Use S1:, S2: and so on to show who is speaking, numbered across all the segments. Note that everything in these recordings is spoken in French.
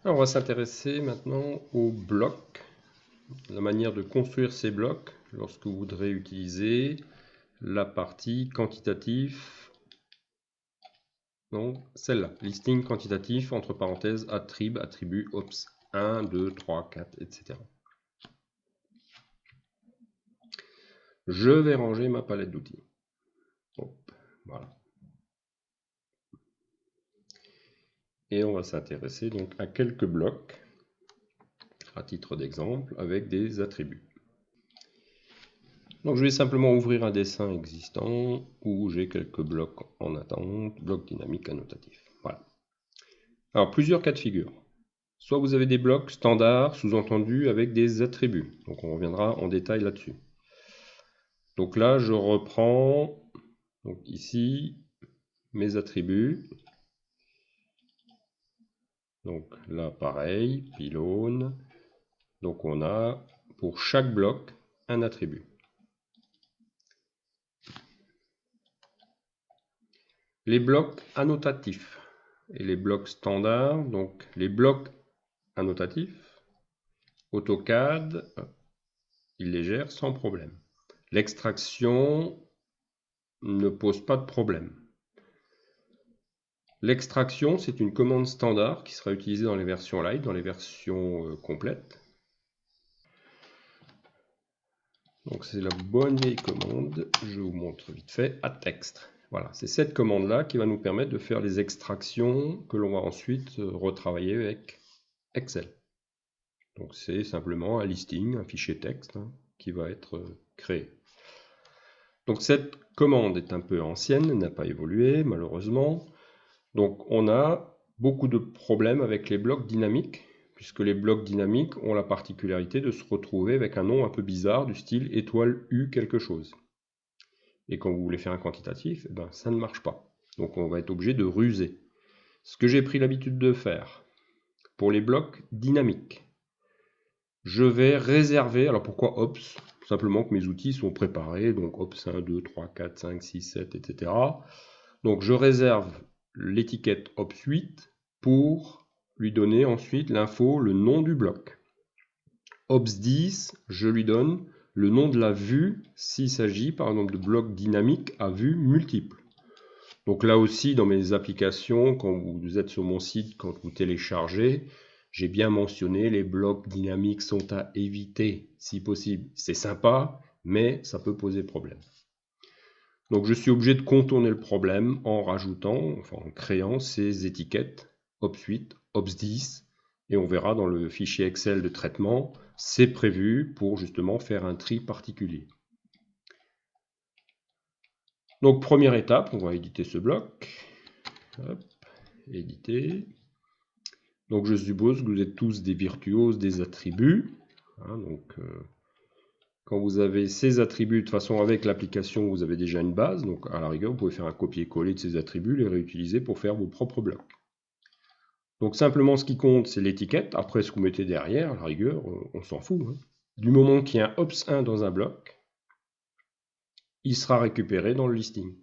S1: Alors, on va s'intéresser maintenant aux blocs, la manière de construire ces blocs lorsque vous voudrez utiliser la partie quantitatif, donc celle-là, listing quantitatif, entre parenthèses, attribut, ops, 1, 2, 3, 4, etc. Je vais ranger ma palette d'outils. Voilà. Et on va s'intéresser donc à quelques blocs, à titre d'exemple, avec des attributs. Donc je vais simplement ouvrir un dessin existant où j'ai quelques blocs en attente, blocs dynamiques annotatifs. Voilà. Alors plusieurs cas de figure. Soit vous avez des blocs standards, sous-entendus avec des attributs. Donc on reviendra en détail là-dessus. Donc là je reprends donc ici mes attributs. Donc là pareil, pylône. Donc on a pour chaque bloc un attribut. Les blocs annotatifs et les blocs standards, donc les blocs annotatifs, AutoCAD, il les gère sans problème. L'extraction ne pose pas de problème. L'extraction, c'est une commande standard qui sera utilisée dans les versions light, dans les versions complètes. Donc c'est la bonne vieille commande, je vous montre vite fait, attexte. Voilà, c'est cette commande-là qui va nous permettre de faire les extractions que l'on va ensuite retravailler avec Excel. Donc c'est simplement un listing, un fichier texte qui va être créé. Donc cette commande est un peu ancienne, n'a pas évolué malheureusement. Donc on a beaucoup de problèmes avec les blocs dynamiques, puisque les blocs dynamiques ont la particularité de se retrouver avec un nom un peu bizarre du style étoile U quelque chose. Et quand vous voulez faire un quantitatif, eh ben, ça ne marche pas. Donc on va être obligé de ruser. Ce que j'ai pris l'habitude de faire pour les blocs dynamiques, je vais réserver, alors pourquoi ops? Simplement que mes outils sont préparés, donc ops 1, 2, 3, 4, 5, 6, 7, etc. Donc je réserve l'étiquette ops 8 pour lui donner ensuite l'info, le nom du bloc. Ops 10, je lui donne le nom de la vue s'il s'agit par exemple de blocs dynamiques à vue multiple. Donc là aussi dans mes applications, quand vous êtes sur mon site, quand vous téléchargez, j'ai bien mentionné les blocs dynamiques sont à éviter si possible. C'est sympa, mais ça peut poser problème. Donc je suis obligé de contourner le problème en rajoutant, enfin en créant ces étiquettes ops 8, ops 10, et on verra dans le fichier Excel de traitement, c'est prévu pour justement faire un tri particulier. Donc première étape, on va éditer ce bloc. Hop, éditer. Donc je suppose que vous êtes tous des virtuoses des attributs. Quand vous avez ces attributs, de toute façon avec l'application vous avez déjà une base, donc à la rigueur vous pouvez faire un copier-coller de ces attributs, les réutiliser pour faire vos propres blocs. Donc simplement ce qui compte c'est l'étiquette, après ce que vous mettez derrière, à la rigueur on s'en fout. Du moment qu'il y a un ops 1 dans un bloc, il sera récupéré dans le listing.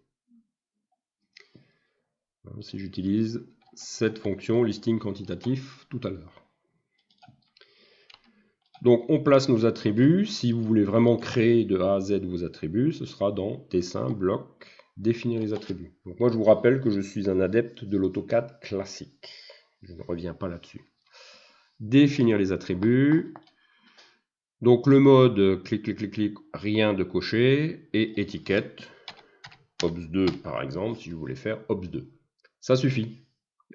S1: Si j'utilise cette fonction listing quantitatif tout à l'heure. Donc on place nos attributs. Si vous voulez vraiment créer de A à Z vos attributs, ce sera dans dessin, bloc, définir les attributs. Donc moi je vous rappelle que je suis un adepte de l'AutoCAD classique. Je ne reviens pas là-dessus. Définir les attributs. Donc le mode clic, clic, clic, clic, rien de coché. Et étiquette, ops 2 par exemple, si je voulais faire ops 2. Ça suffit.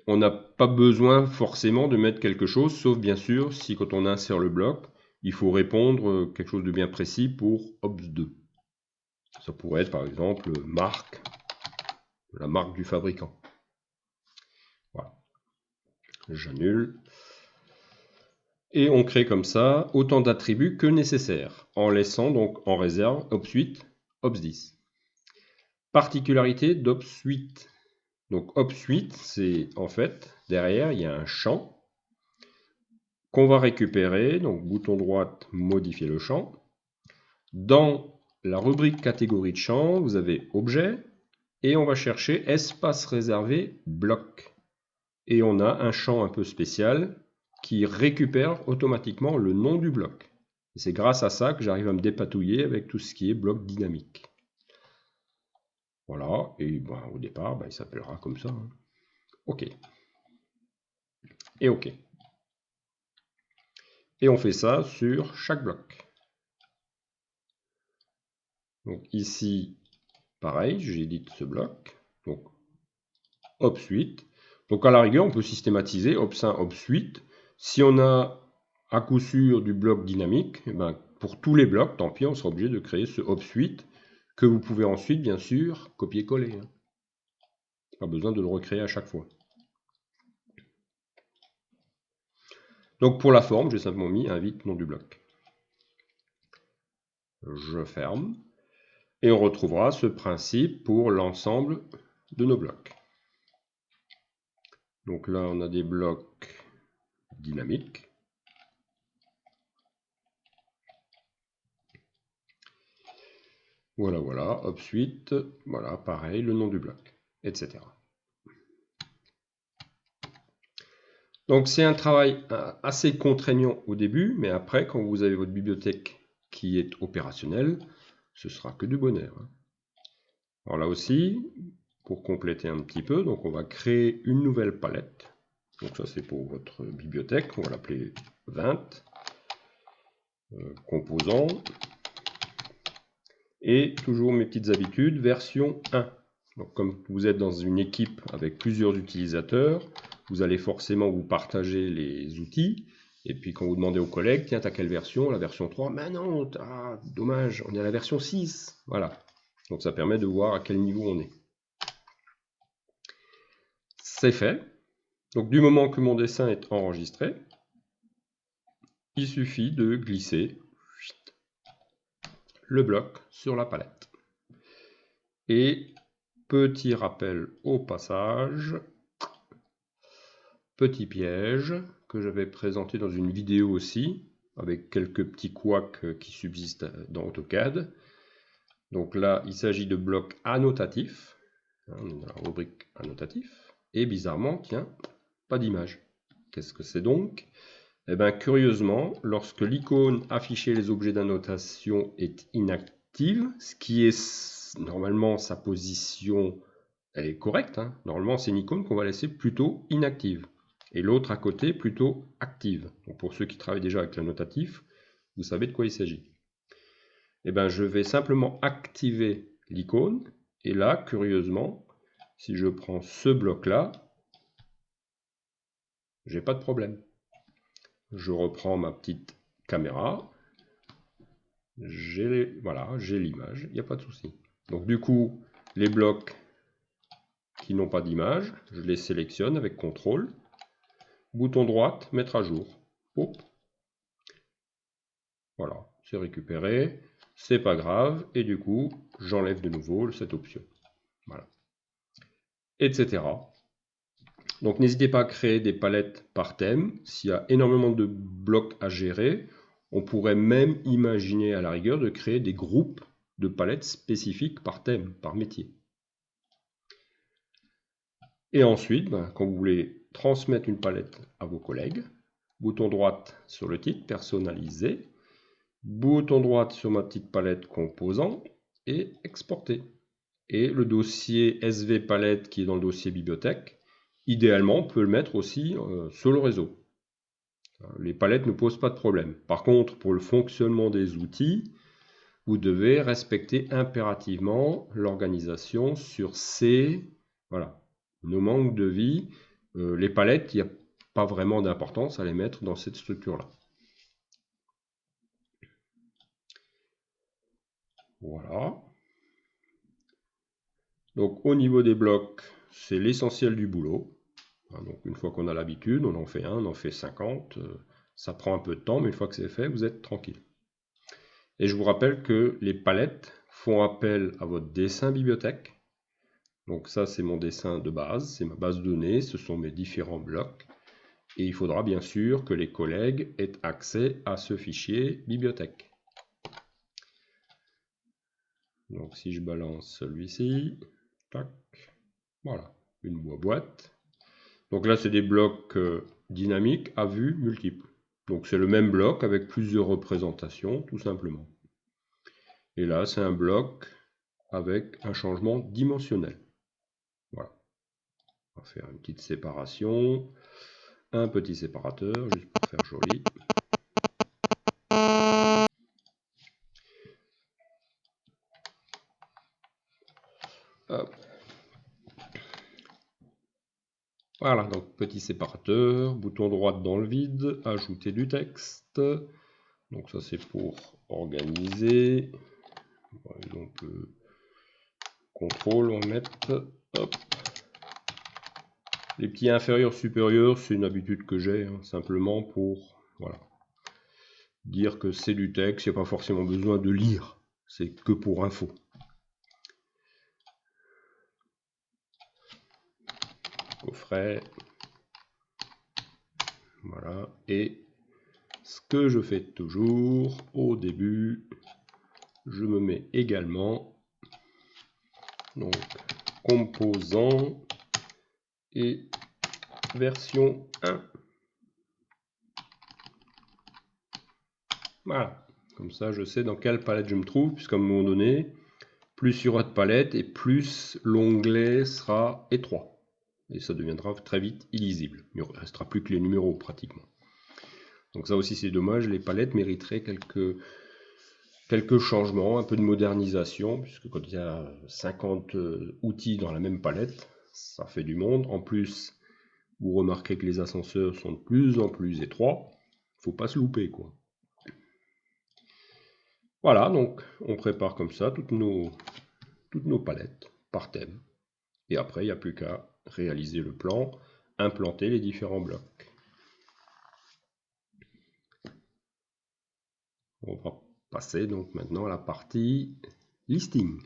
S1: On n'a pas besoin forcément de mettre quelque chose, sauf bien sûr si quand on insère le bloc, il faut répondre quelque chose de bien précis pour ops 2. Ça pourrait être par exemple marque, la marque du fabricant. Voilà. J'annule. Et on crée comme ça autant d'attributs que nécessaire, en laissant donc en réserve ops 8, ops 10. Particularité d'ops 8. Donc ops 8, c'est en fait, derrière, il y a un champ qu'on va récupérer, donc bouton droit, modifier le champ. Dans la rubrique catégorie de champ, vous avez objet, et on va chercher espace réservé bloc. Et on a un champ un peu spécial qui récupère automatiquement le nom du bloc. C'est grâce à ça que j'arrive à me dépatouiller avec tout ce qui est bloc dynamique. Voilà, et ben, au départ, il s'appellera comme ça. Hein. OK. Et OK. Et on fait ça sur chaque bloc. Donc ici, pareil, j'édite ce bloc. Donc, OP8. Donc à la rigueur, on peut systématiser OPS1, OPS8. Si on a à coup sûr du bloc dynamique, pour tous les blocs, tant pis, on sera obligé de créer ce OPS8 que vous pouvez ensuite, bien sûr, copier-coller. Pas besoin de le recréer à chaque fois. Donc pour la forme, j'ai simplement mis invite nom du bloc. Je ferme. Et on retrouvera ce principe pour l'ensemble de nos blocs. Donc là, on a des blocs dynamiques. Voilà, voilà, OP8, voilà, pareil, le nom du bloc, etc. Donc c'est un travail assez contraignant au début, mais après, quand vous avez votre bibliothèque qui est opérationnelle, ce sera que du bonheur. Alors là aussi, pour compléter un petit peu, donc on va créer une nouvelle palette. Donc ça c'est pour votre bibliothèque, on va l'appeler 20. Composants. Et toujours mes petites habitudes, version 1. Donc, comme vous êtes dans une équipe avec plusieurs utilisateurs, vous allez forcément vous partager les outils. Et puis quand vous demandez aux collègues, tiens, t'as quelle version? La version 3. Mais non, dommage, on est à la version 6. Voilà. Donc ça permet de voir à quel niveau on est. C'est fait. Donc du moment que mon dessin est enregistré, il suffit de glisser le bloc sur la palette. Et petit rappel au passage, petit piège que j'avais présenté dans une vidéo aussi, avec quelques petits couacs qui subsistent dans AutoCAD. Donc là, il s'agit de blocs annotatifs, on est dans la rubrique annotatif, et bizarrement, tiens, pas d'image. Qu'est-ce que c'est donc? Eh bien, curieusement, lorsque l'icône afficher les objets d'annotation est inactive, ce qui est normalement sa position, elle est correcte. Hein. Normalement, c'est une icône qu'on va laisser plutôt inactive. Et l'autre à côté, plutôt active. Donc, pour ceux qui travaillent déjà avec l'annotatif, vous savez de quoi il s'agit. Eh bien, je vais simplement activer l'icône. Et là, curieusement, si je prends ce bloc-là, j'ai pas de problème. Je reprends ma petite caméra. Voilà, j'ai l'image, il n'y a pas de souci. Donc du coup, les blocs qui n'ont pas d'image, je les sélectionne avec CTRL. Bouton droite, mettre à jour. Hop. Voilà, c'est récupéré. C'est pas grave. Et du coup, j'enlève de nouveau cette option. Voilà. Etc. Donc n'hésitez pas à créer des palettes par thème. S'il y a énormément de blocs à gérer, on pourrait même imaginer à la rigueur de créer des groupes de palettes spécifiques par thème, par métier. Et ensuite, quand vous voulez transmettre une palette à vos collègues, bouton droite sur le titre, personnaliser, bouton droite sur ma petite palette composants et exporter. Et le dossier SV palette qui est dans le dossier bibliothèque, idéalement, on peut le mettre aussi sur le réseau. Les palettes ne posent pas de problème. Par contre, pour le fonctionnement des outils, vous devez respecter impérativement l'organisation sur ces... Voilà. Nos manques de vie, les palettes, il n'y a pas vraiment d'importance à les mettre dans cette structure-là. Voilà. Donc au niveau des blocs, c'est l'essentiel du boulot. Donc une fois qu'on a l'habitude, on en fait 1, on en fait 50. Ça prend un peu de temps, mais une fois que c'est fait, vous êtes tranquille. Et je vous rappelle que les palettes font appel à votre dessin bibliothèque. Donc ça, c'est mon dessin de base, c'est ma base de données, ce sont mes différents blocs. Et il faudra bien sûr que les collègues aient accès à ce fichier bibliothèque. Donc si je balance celui-ci, tac, voilà, une boîte. Donc là, c'est des blocs dynamique à vue multiple. Donc c'est le même bloc avec plusieurs représentations, tout simplement. Et là, c'est un bloc avec un changement dimensionnel. Voilà. On va faire une petite séparation, un petit séparateur, juste pour faire joli. Hop. Voilà, donc petit séparateur, bouton droit dans le vide, ajouter du texte. Donc ça c'est pour organiser. Par exemple, contrôle, on va mettre, hop. Les petits inférieurs supérieurs, c'est une habitude que j'ai, hein, simplement pour voilà, dire que c'est du texte, il n'y a pas forcément besoin de lire, c'est que pour info. Coffret. Voilà, et ce que je fais toujours au début, je me mets également donc composant et version 1. Voilà, comme ça je sais dans quelle palette je me trouve, puisqu'à un moment donné, plus il y aura de palettes et plus l'onglet sera étroit. Et ça deviendra très vite illisible. Il ne restera plus que les numéros pratiquement. Donc ça aussi c'est dommage, les palettes mériteraient quelques changements, un peu de modernisation, puisque quand il y a 50 outils dans la même palette, ça fait du monde. En plus, vous remarquez que les ascenseurs sont de plus en plus étroits. Faut pas se louper, quoi. Voilà, donc on prépare comme ça toutes nos palettes par thème. Et après, il n'y a plus qu'à réaliser le plan, implanter les différents blocs. On va passer donc maintenant à la partie listing.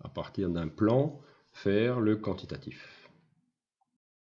S1: À partir d'un plan, faire le quantitatif.